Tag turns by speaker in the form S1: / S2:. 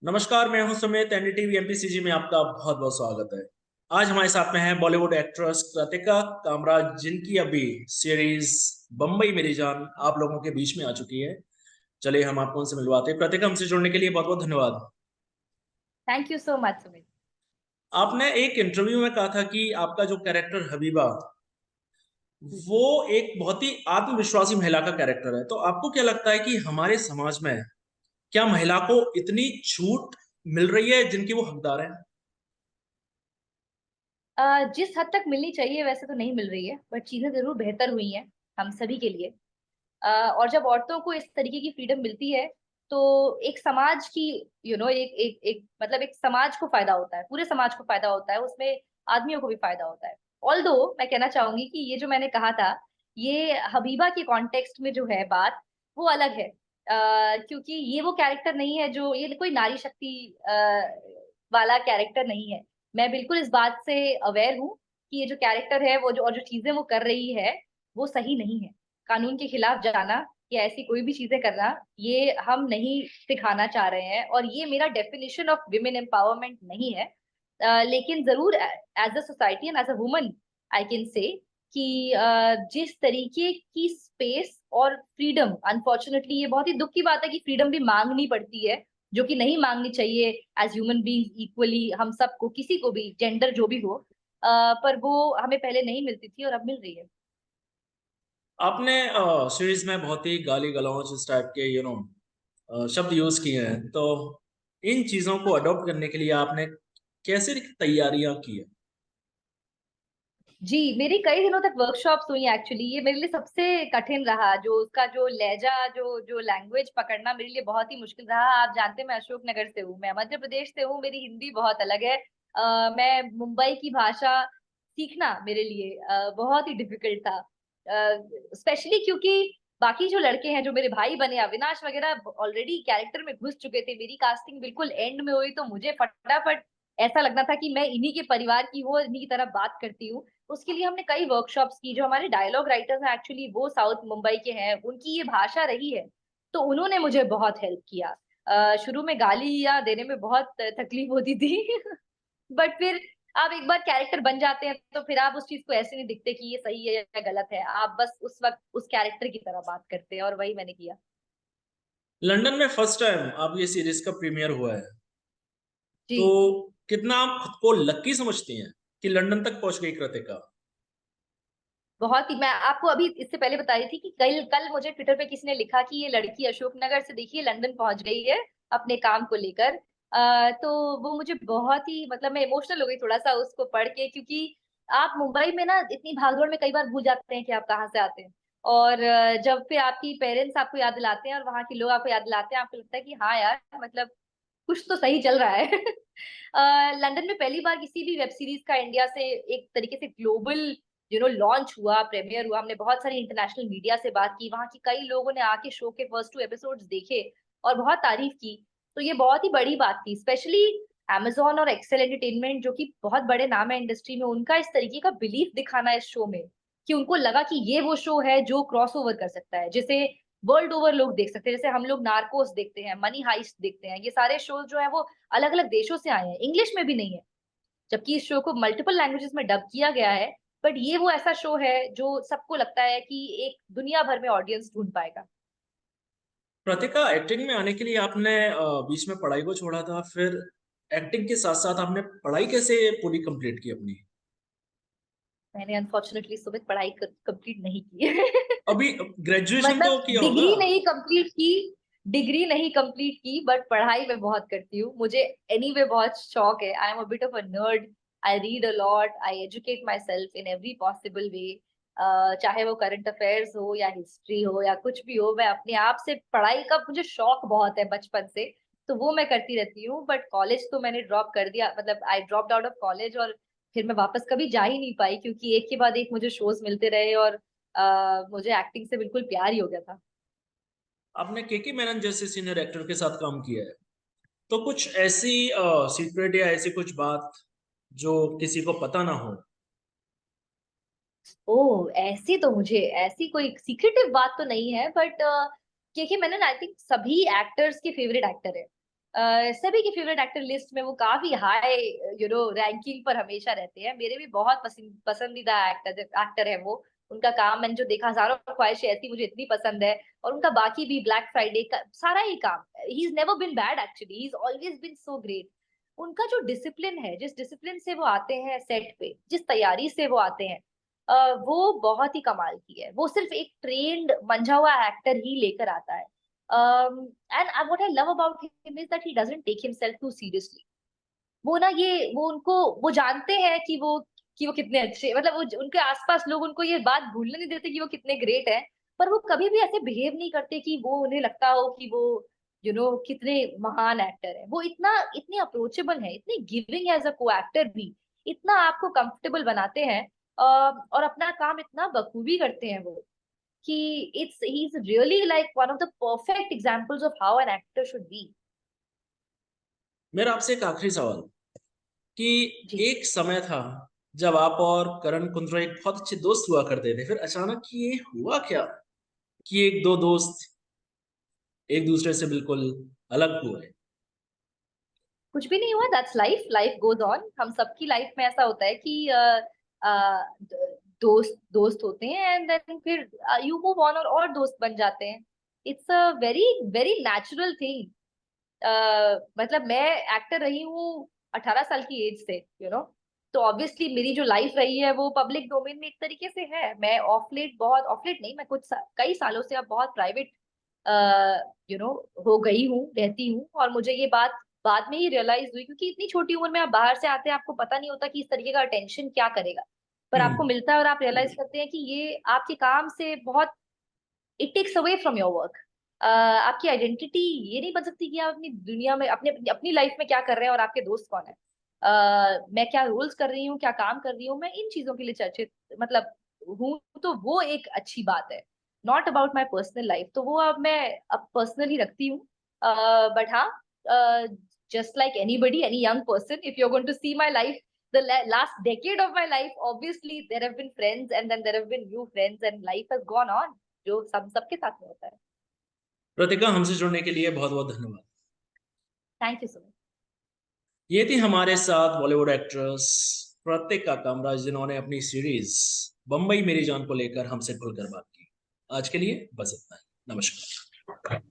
S1: नमस्कार, मैं हूं सुमित। एनडीटीवी एमपीसीजी में आपका बहुत बहुत स्वागत है। आज हमारे साथ में है बॉलीवुड एक्ट्रेस कृतिका कामराज, जिनकी अभी सीरीज बम्बई मेरी जान आप लोगों के बीच में आ चुकी है। चलिए हम आपको उनसे मिलवाते हैं। कृतिका, हमसे जुड़ने के लिए बहुत बहुत धन्यवाद।
S2: Thank you so much Sumit.
S1: आपने एक इंटरव्यू में कहा था कि आपका जो कैरेक्टर हबीबा, वो एक बहुत ही आत्मविश्वासी महिला का कैरेक्टर है। तो आपको क्या लगता है कि हमारे समाज में क्या महिला को इतनी छूट मिल रही है जिनकी वो हकदार है?
S2: जिस हद तक मिलनी चाहिए वैसे तो नहीं मिल रही है, बट चीजें जरूर बेहतर हुई हैं हम सभी के लिए। और जब औरतों को इस तरीके की फ्रीडम मिलती है तो एक समाज की एक एक एक मतलब एक समाज को फायदा होता है, पूरे समाज को फायदा होता है, उसमें आदमियों को भी फायदा होता है। ऑल्दो मैं कहना चाहूंगी कि ये जो मैंने कहा था, ये हबीबा के कॉन्टेक्स्ट में जो है बात, वो अलग है। क्योंकि ये वो कैरेक्टर नहीं है, जो ये कोई नारी शक्ति वाला कैरेक्टर नहीं है। मैं बिल्कुल इस बात से अवेयर हूँ कि ये जो कैरेक्टर है वो जो और जो चीजें वो कर रही है वो सही नहीं है। कानून के खिलाफ जाना या ऐसी कोई भी चीजें करना, ये हम नहीं सिखाना चाह रहे हैं, और ये मेरा डेफिनेशन ऑफ विमेन एम्पावरमेंट नहीं है। लेकिन जरूर as a society and as a woman I can say कि जिस तरीके की स्पेस और फ्रीडम, अनफॉर्चुनेटली ये बहुत ही दुख की बात है कि फ्रीडम भी मांगनी पड़ती है, जो कि नहीं मांगनी चाहिए। एज ह्यूमन बींग इक्वली हम सबको, किसी को भी, जेंडर जो भी हो, पर वो हमें पहले नहीं मिलती थी और अब मिल रही है।
S1: आपने सीरीज में बहुत ही गाली गलौज इस टाइप के शब्द यूज किए हैं। तो इन चीजों को अडॉप्ट करने के लिए आपने कैसे तैयारियां की है?
S2: जी, मेरी कई दिनों तक वर्कशॉप्स हुई एक्चुअली। ये मेरे लिए सबसे कठिन रहा, जो उसका जो लहजा, जो जो लैंग्वेज पकड़ना मेरे लिए बहुत ही मुश्किल रहा। आप जानते हैं मैं अशोक नगर से हूँ, मैं मध्य प्रदेश से हूँ, मेरी हिंदी बहुत अलग है। मैं मुंबई की भाषा सीखना मेरे लिए बहुत ही डिफिकल्ट था, स्पेशली क्योंकि बाकी जो लड़के हैं, जो मेरे भाई बने, अविनाश वगैरह, ऑलरेडी कैरेक्टर में घुस चुके थे। मेरी कास्टिंग बिल्कुल एंड में हुई तो मुझे फटाफट ऐसा लगना था कि मैं इन्हीं के परिवार की हूँ, इन्हीं की तरह बात करती हूँ। उसके लिए हमने कई वर्कशॉप्स की। जो हमारे डायलॉग राइटर्स हैं एक्चुअली वो साउथ मुंबई के हैं, उनकी ये भाषा रही है, तो उन्होंने मुझे बहुत हेल्प किया। शुरू में गालियां देने में बहुत तकलीफ होती थी बट फिर आप एक बार कैरेक्टर बन जाते हैं तो फिर आप उस चीज को ऐसे नहीं दिखते कि ये सही है या गलत है, आप बस उस वक्त उस कैरेक्टर की तरह बात करते हैं, और वही मैंने किया।
S1: लंदन में फर्स्ट टाइम आप ये सीरीज का प्रीमियर हुआ है,
S2: जी,
S1: तो कितना आप खुद को लक्की समझती हैं कि लंदन तक पहुंच गई कृतिका?
S2: बहुत ही। मैं आपको अभी इससे पहले बता रही थी कि कल कल मुझे ट्विटर पे किसी ने लिखा कि ये लड़की अशोकनगर से देखिए लंदन पहुंच गई है अपने काम को लेकर। तो वो मुझे बहुत ही, मतलब मैं इमोशनल हो गई थोड़ा सा उसको पढ़ के, क्योंकि आप मुंबई में ना इतनी भागदौड़ में कई बार भूल जाते हैं कि आप कहाँ से आते हैं। और जब फिर आपकी पेरेंट्स आपको याद दिलाते हैं और वहाँ के लोग आपको याद दिलाते हैं, आपको लगता है कि हाँ यार, मतलब कुछ तो सही चल रहा है लंदन में पहली बार किसी भी वेब सीरीज का इंडिया से एक तरीके से ग्लोबल लॉन्च हुआ, प्रीमियर हुआ। हमने बहुत सारी इंटरनेशनल मीडिया से बात की, वहां के कई लोगों ने आके शो के फर्स्ट 2 एपिसोड्स देखे और बहुत तारीफ की। तो ये बहुत ही बड़ी बात थी, स्पेशली Amazon और एक्सेल एंटरटेनमेंट, जो कि बहुत बड़े नाम है इंडस्ट्री में, उनका इस तरीके का बिलीफ दिखाना इस शो में, कि उनको लगा कि ये वो शो है जो क्रॉस ओवर कर सकता है, जिसे वर्ल्ड ओवर लोग देख सकते हैं। जैसे हम लोग नार्कोस देखते हैं, मनी हाइस्ट देखते हैं, ये सारे शोज जो है वो अलग अलग देशों से आए हैं, इंग्लिश में भी नहीं है, जबकि इस शो को मल्टीपल लैंग्वेजेस में डब किया गया है। बट ये वो ऐसा शो है जो सबको लगता है कि एक दुनिया भर में ऑडियंस ढूंढ पाएगा।
S1: कृतिका, एक्टिंग में आने के लिए आपने बीच में पढ़ाई को छोड़ा था, फिर एक्टिंग के साथ साथ आपने पढ़ाई कैसे पूरी कंप्लीट की अपनी?
S2: मैंने अनफॉर्चुनेटली सुमित पढ़ाई कंप्लीट नहीं की
S1: अभी ग्रेजुएशन
S2: मतलब
S1: तो किया होगा।
S2: डिग्री नहीं कंप्लीट की, बट पढ़ाई मैं बहुत करती हूँ। मुझे एनीवे बहुत शौक है, I am a bit of a nerd. I read a lot, I educate my self in every possible way. चाहे वो करंट अफेयर्स हो या हिस्ट्री हो या कुछ भी हो, मैं अपने आप से पढ़ाई का, मुझे शौक बहुत है बचपन से, तो वो मैं करती रहती हूँ। बट कॉलेज तो मैंने ड्रॉप कर दिया, मतलब I dropped out of college, और फिर मैं वापस कभी जा ही नहीं पाई, क्योंकि एक के बाद एक मुझे शोज मिलते रहे, और मुझे एक्टिंग से बिल्कुल प्यार ही हो गया था।
S1: आपने केके मैनन जैसे सीनियर एक्टर के साथ काम किया है, तो कुछ ऐसी सीक्रेट या ऐसी कुछ बात जो किसी को पता ना हो?
S2: ओ, ऐसी तो मुझे ऐसी कोई सीक्रेटिव बात तो नहीं है, बट क्योंकि मैंने आई थिंक सभी एक्टर्स के फेवरेट एक्टर है। सभी की फेवरेट एक्टर लिस्ट में वो काफी हाई रैंकिंग पर हमेशा रहते हैं। मेरे भी बहुत पसंदीदा एक्टर है वो। उनका काम मैंने जो देखा, हजारों ख्वाहिशें ऐसी मुझे इतनी पसंद है, और उनका बाकी भी ब्लैक फ्राइडे का सारा ही काम, he is never been bad actually, he is always been so great. उनका जो डिसिप्लिन है, जिस डिसिप्लिन से वो आते हैं सेट पे, जिस तैयारी से वो आते हैं, वो बहुत ही कमाल की है। वो सिर्फ एक ट्रेंड मंझा हुआ एक्टर ही लेकर आता है। And what I love about him is that he doesn't take himself too seriously. वो ना ये वो उनको वो जानते हैं कि वो कितने अच्छे, मतलब वो उनके आसपास लोग उनको ये बात भूलने नहीं देते कि वो कितने ग्रेट हैं। पर वो कभी भी ऐसे बिहेव नहीं करते कि वो उन्हें लगता हो कि वो कितने महान एक्टर है। वो इतना इतने अप्रोचेबल है, इतने गिविंग एज अ को एक्टर भी, इतना आपको कंफर्टेबल बनाते हैं, और अपना काम इतना बखूबी करते हैं वो, कि it's he's really like one of the perfect examples of how an actor should be.
S1: मेरा आपसे एक आखिरी सवाल कि
S2: जी।
S1: एक समय था जब आप और करण कुंद्रा एक बहुत अच्छे दोस्त हुआ करते थे, फिर अचानक ये हुआ क्या कि एक दो दोस्त एक दूसरे से बिल्कुल अलग हुए?
S2: कुछ भी नहीं हुआ, that's life, life goes on. हम सबकी लाइफ में ऐसा होता है कि दोस्त दोस्त होते हैं, एंड देन फिर यू मूव ऑन और दोस्त बन जाते हैं। It's a very very natural thing. मतलब मैं एक्टर रही हूँ 18 साल की एज से, तो ऑब्वियसली मेरी जो लाइफ रही है वो पब्लिक डोमेन में एक तरीके से है। मैं ऑफ लेट नहीं, मैं कई सालों से अब बहुत प्राइवेट हो गई हूँ, रहती हूँ। और मुझे ये बात बाद में ही रियलाइज हुई, क्योंकि इतनी छोटी उम्र में आप बाहर से आते हैं, आपको पता नहीं होता कि इस तरीके का अटेंशन क्या करेगा। पर आपको
S1: हम्म।
S2: मिलता है और आप रियलाइज करते हैं कि ये आपके काम से बहुत, it takes away from your work. आपकी आइडेंटिटी ये नहीं बन सकती कि आप अपनी दुनिया में, अपने अपनी लाइफ में क्या कर रहे हैं और आपके दोस्त कौन है। मैं क्या रोल्स कर रही हूँ, क्या काम कर रही हूँ, मैं इन चीजों के लिए चर्चित मतलब हूँ, तो वो एक अच्छी बात है। Not about my personal life, तो वो अब मैं अब पर्सनली रखती हूँ। बट हाँ, just like anybody, any young person, if you are going to see my life, the last decade of my life, obviously there have been friends, and then there have been new friends, and life has gone on, जो सबके साथ में होता है।
S1: प्रतिका, हमसे जुड़ने के लिए बहुत बहुत धन्यवाद।
S2: Thank you so much.
S1: ये थी हमारे साथ बॉलीवुड एक्ट्रेस प्रतिका कामराज, जिन्होंने अपनी सीरीज बम्बई मेरी जान को लेकर हमसे खुलकर बात की। आज के लिए बस इतना ही। नमस्कार।